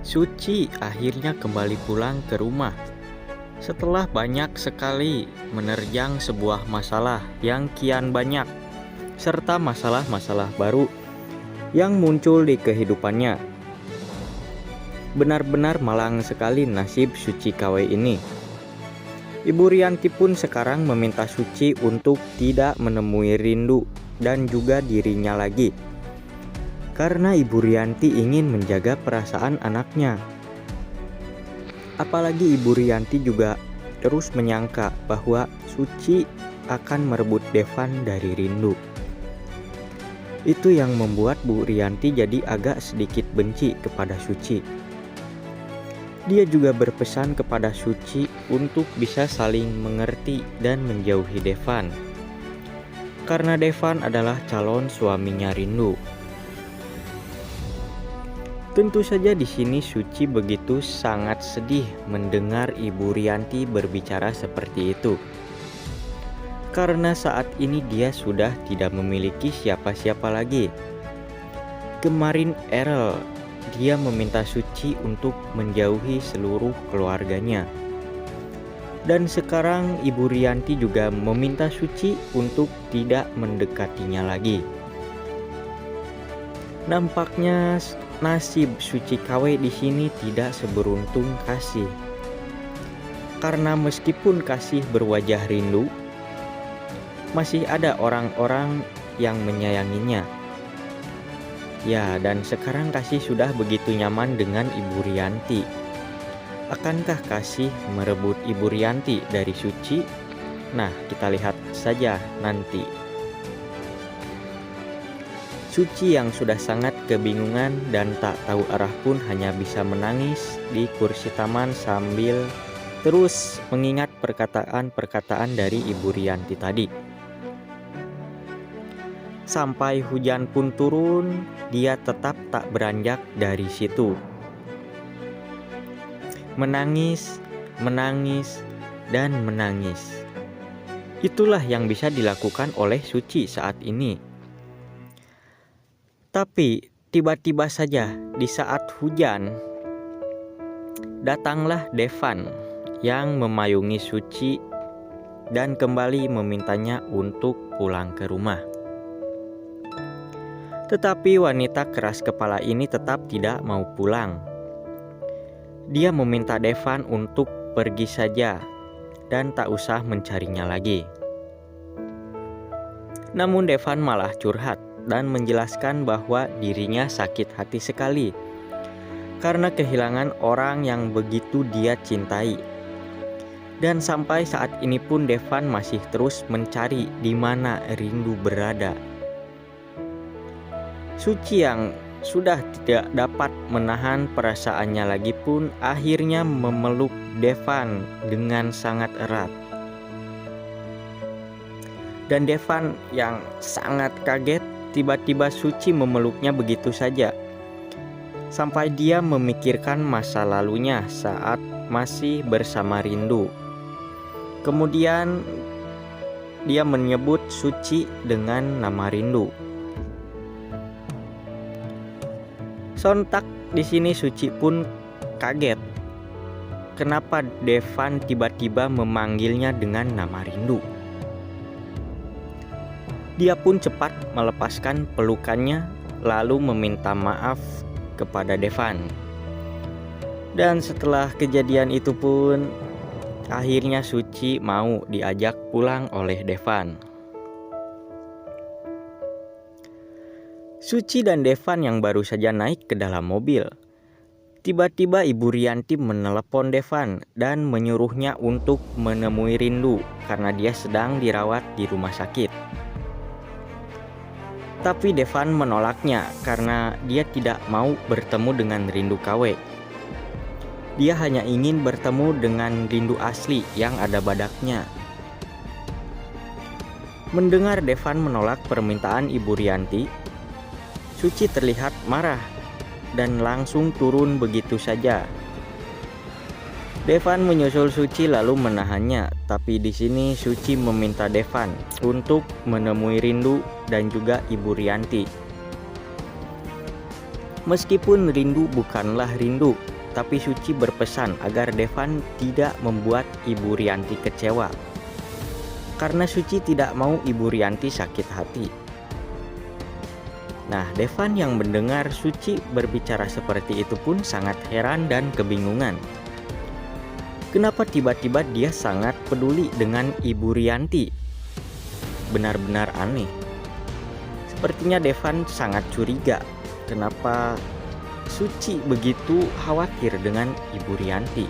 Suci akhirnya kembali pulang ke rumah setelah banyak sekali menerjang sebuah masalah yang kian banyak, serta masalah-masalah baru yang muncul di kehidupannya. Benar-benar malang sekali nasib Suci KW ini. Ibu Rianti pun sekarang meminta Suci untuk tidak menemui Rindu dan juga dirinya lagi, karena Ibu Rianti ingin menjaga perasaan anaknya. Apalagi Ibu Rianti juga terus menyangka bahwa Suci akan merebut Devan dari Rindu. Itu yang membuat Bu Rianti jadi agak sedikit benci kepada Suci. Dia juga berpesan kepada Suci untuk bisa saling mengerti dan menjauhi Devan, karena Devan adalah calon suaminya Rindu. Tentu saja di sini Suci begitu sangat sedih mendengar Ibu Rianti berbicara seperti itu. Karena saat ini dia sudah tidak memiliki siapa-siapa lagi. Kemarin Errol, dia meminta Suci untuk menjauhi seluruh keluarganya. Dan sekarang Ibu Rianti juga meminta Suci untuk tidak mendekatinya lagi. Nampaknya nasib Suci KW di sini tidak seberuntung Kasih. Karena meskipun Kasih berwajah rindu, masih ada orang-orang yang menyayanginya. Ya, dan sekarang Kasih sudah begitu nyaman dengan Ibu Rianti. Akankah Kasih merebut Ibu Rianti dari Suci? Nah, kita lihat saja nanti. Suci yang sudah sangat kebingungan dan tak tahu arah pun hanya bisa menangis di kursi taman sambil terus mengingat perkataan-perkataan dari Ibu Rianti tadi. Sampai hujan pun turun, dia tetap tak beranjak dari situ. Menangis, menangis, dan menangis. Itulah yang bisa dilakukan oleh Suci saat ini. Tapi tiba-tiba saja di saat hujan, datanglah Devan yang memayungi Suci dan kembali memintanya untuk pulang ke rumah. Tetapi wanita keras kepala ini tetap tidak mau pulang. Dia meminta Devan untuk pergi saja dan tak usah mencarinya lagi. Namun Devan malah curhat dan menjelaskan bahwa dirinya sakit hati sekali karena kehilangan orang yang begitu dia cintai. Dan sampai saat ini pun Devan masih terus mencari di mana Rindu berada. Suci yang sudah tidak dapat menahan perasaannya lagi pun akhirnya memeluk Devan dengan sangat erat. Dan Devan yang sangat kaget, tiba-tiba Suci memeluknya begitu saja. Sampai dia memikirkan masa lalunya saat masih bersama Rindu. Kemudian dia menyebut Suci dengan nama Rindu. Sontak di sini Suci pun kaget. Kenapa Devan tiba-tiba memanggilnya dengan nama Rindu? Dia pun cepat melepaskan pelukannya lalu meminta maaf kepada Devan. Dan setelah kejadian itu pun akhirnya Suci mau diajak pulang oleh Devan. Suci dan Devan yang baru saja naik ke dalam mobil. Tiba-tiba Ibu Rianti menelepon Devan dan menyuruhnya untuk menemui Rindu karena dia sedang dirawat di rumah sakit. Tapi Devan menolaknya karena dia tidak mau bertemu dengan Rindu KW. Dia hanya ingin bertemu dengan Rindu asli yang ada badaknya. Mendengar Devan menolak permintaan Ibu Rianti, Suci terlihat marah dan langsung turun begitu saja. Devan menyusul Suci lalu menahannya, tapi di sini Suci meminta Devan untuk menemui Rindu dan juga Ibu Rianti. Meskipun Rindu bukanlah Rindu, tapi Suci berpesan agar Devan tidak membuat Ibu Rianti kecewa. Karena Suci tidak mau Ibu Rianti sakit hati. Nah, Devan yang mendengar Suci berbicara seperti itu pun sangat heran dan kebingungan. Kenapa tiba-tiba dia sangat peduli dengan Ibu Rianti? Benar-benar aneh. Sepertinya Devan sangat curiga. Kenapa Suci begitu khawatir dengan Ibu Rianti?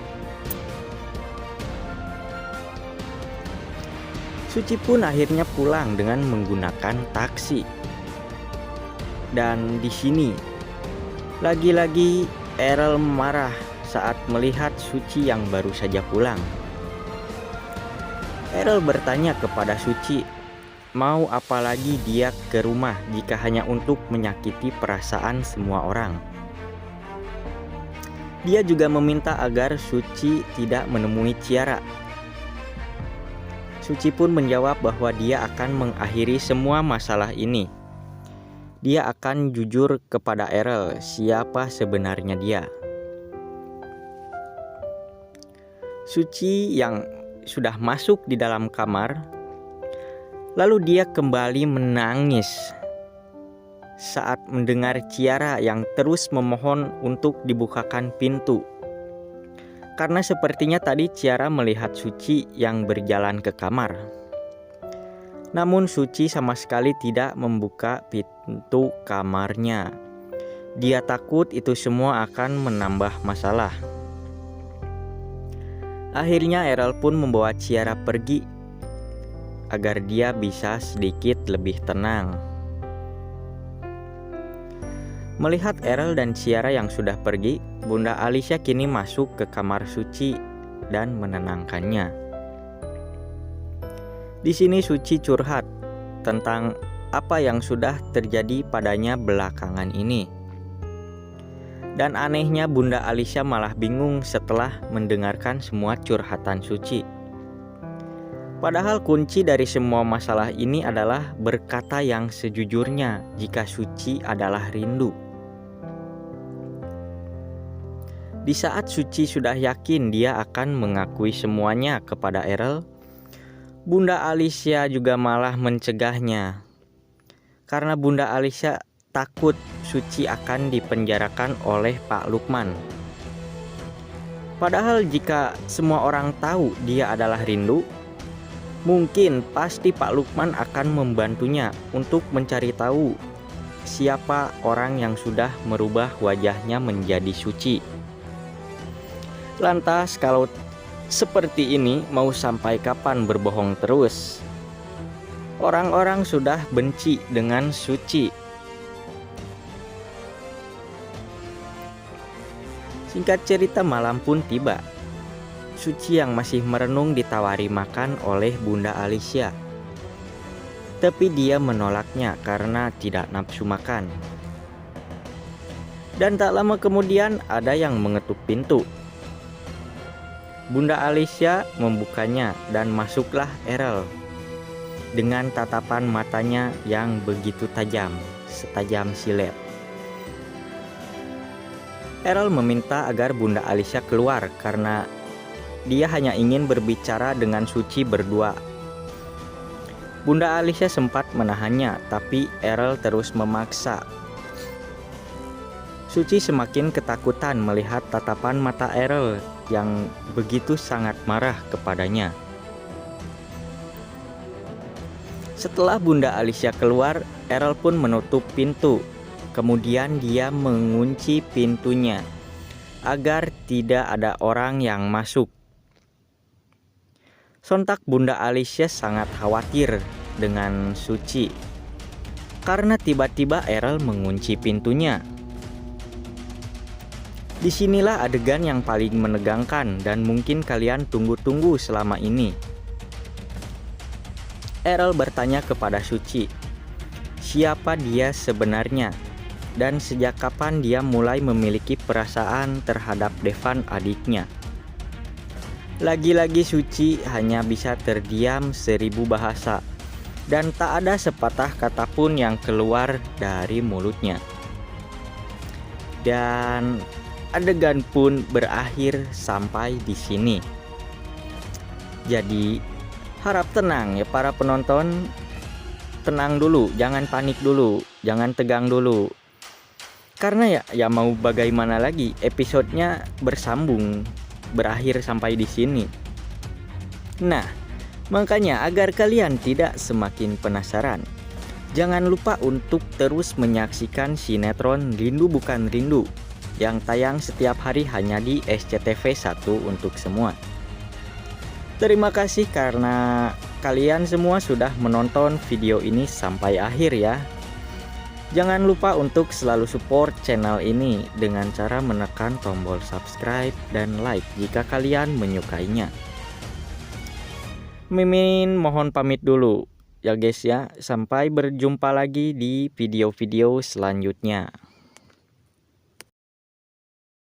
Suci pun akhirnya pulang dengan menggunakan taksi. Dan di sini lagi-lagi Errol marah saat melihat Suci yang baru saja pulang. Errol bertanya kepada Suci, mau apa lagi dia ke rumah jika hanya untuk menyakiti perasaan semua orang. Dia juga meminta agar Suci tidak menemui Ciara. Suci pun menjawab bahwa dia akan mengakhiri semua masalah ini. Dia akan jujur kepada Errol siapa sebenarnya dia. Suci yang sudah masuk di dalam kamar, lalu dia kembali menangis saat mendengar Ciara yang terus memohon untuk dibukakan pintu. Karena sepertinya tadi Ciara melihat Suci yang berjalan ke kamar. Namun Suci sama sekali tidak membuka pintu kamarnya. Dia takut itu semua akan menambah masalah. Akhirnya Errol pun membawa Ciara pergi agar dia bisa sedikit lebih tenang. Melihat Errol dan Ciara yang sudah pergi, Bunda Alicia kini masuk ke kamar Suci dan menenangkannya. Di sini Suci curhat tentang apa yang sudah terjadi padanya belakangan ini. Dan anehnya Bunda Alicia malah bingung setelah mendengarkan semua curhatan Suci. Padahal kunci dari semua masalah ini adalah berkata yang sejujurnya jika Suci adalah rindu. Di saat Suci sudah yakin dia akan mengakui semuanya kepada Errol, Bunda Alicia juga malah mencegahnya. Karena Bunda Alicia takut Suci akan dipenjarakan oleh Pak Lukman. Padahal jika semua orang tahu dia adalah rindu, mungkin pasti Pak Lukman akan membantunya untuk mencari tahu siapa orang yang sudah merubah wajahnya menjadi Suci. Lantas kalau seperti ini mau sampai kapan berbohong terus? Orang-orang sudah benci dengan Suci. Singkat cerita malam pun tiba. Suci yang masih merenung ditawari makan oleh Bunda Alicia. Tapi dia menolaknya karena tidak nafsu makan. Dan tak lama kemudian ada yang mengetuk pintu. Bunda Alicia membukanya dan masuklah Errol dengan tatapan matanya yang begitu tajam, setajam silet. Errol meminta agar Bunda Alicia keluar karena dia hanya ingin berbicara dengan Suci berdua. Bunda Alicia sempat menahannya, tapi Errol terus memaksa. Suci semakin ketakutan melihat tatapan mata Errol yang begitu sangat marah kepadanya. Setelah Bunda Alicia keluar, Errol pun menutup pintu. Kemudian dia mengunci pintunya agar tidak ada orang yang masuk. Sontak Bunda Alicia sangat khawatir dengan Suci karena tiba-tiba Errol mengunci pintunya. Disinilah adegan yang paling menegangkan dan mungkin kalian tunggu-tunggu selama ini. Errol bertanya kepada Suci, siapa dia sebenarnya dan sejak kapan dia mulai memiliki perasaan terhadap Devan adiknya. Lagi-lagi Suci hanya bisa terdiam 1000 bahasa dan tak ada sepatah kata pun yang keluar dari mulutnya. Dan adegan pun berakhir sampai di sini. Jadi harap tenang ya para penonton, tenang dulu, jangan panik dulu, jangan tegang dulu. Karena ya mau bagaimana lagi, episodenya bersambung, berakhir sampai di sini. Nah, makanya agar kalian tidak semakin penasaran, jangan lupa untuk terus menyaksikan sinetron Rindu Bukan Rindu yang tayang setiap hari hanya di SCTV 1 untuk semua. Terima kasih karena kalian semua sudah menonton video ini sampai akhir ya. Jangan lupa untuk selalu support channel ini dengan cara menekan tombol subscribe dan like jika kalian menyukainya. Mimin mohon pamit dulu ya guys ya. Sampai berjumpa lagi di video-video selanjutnya.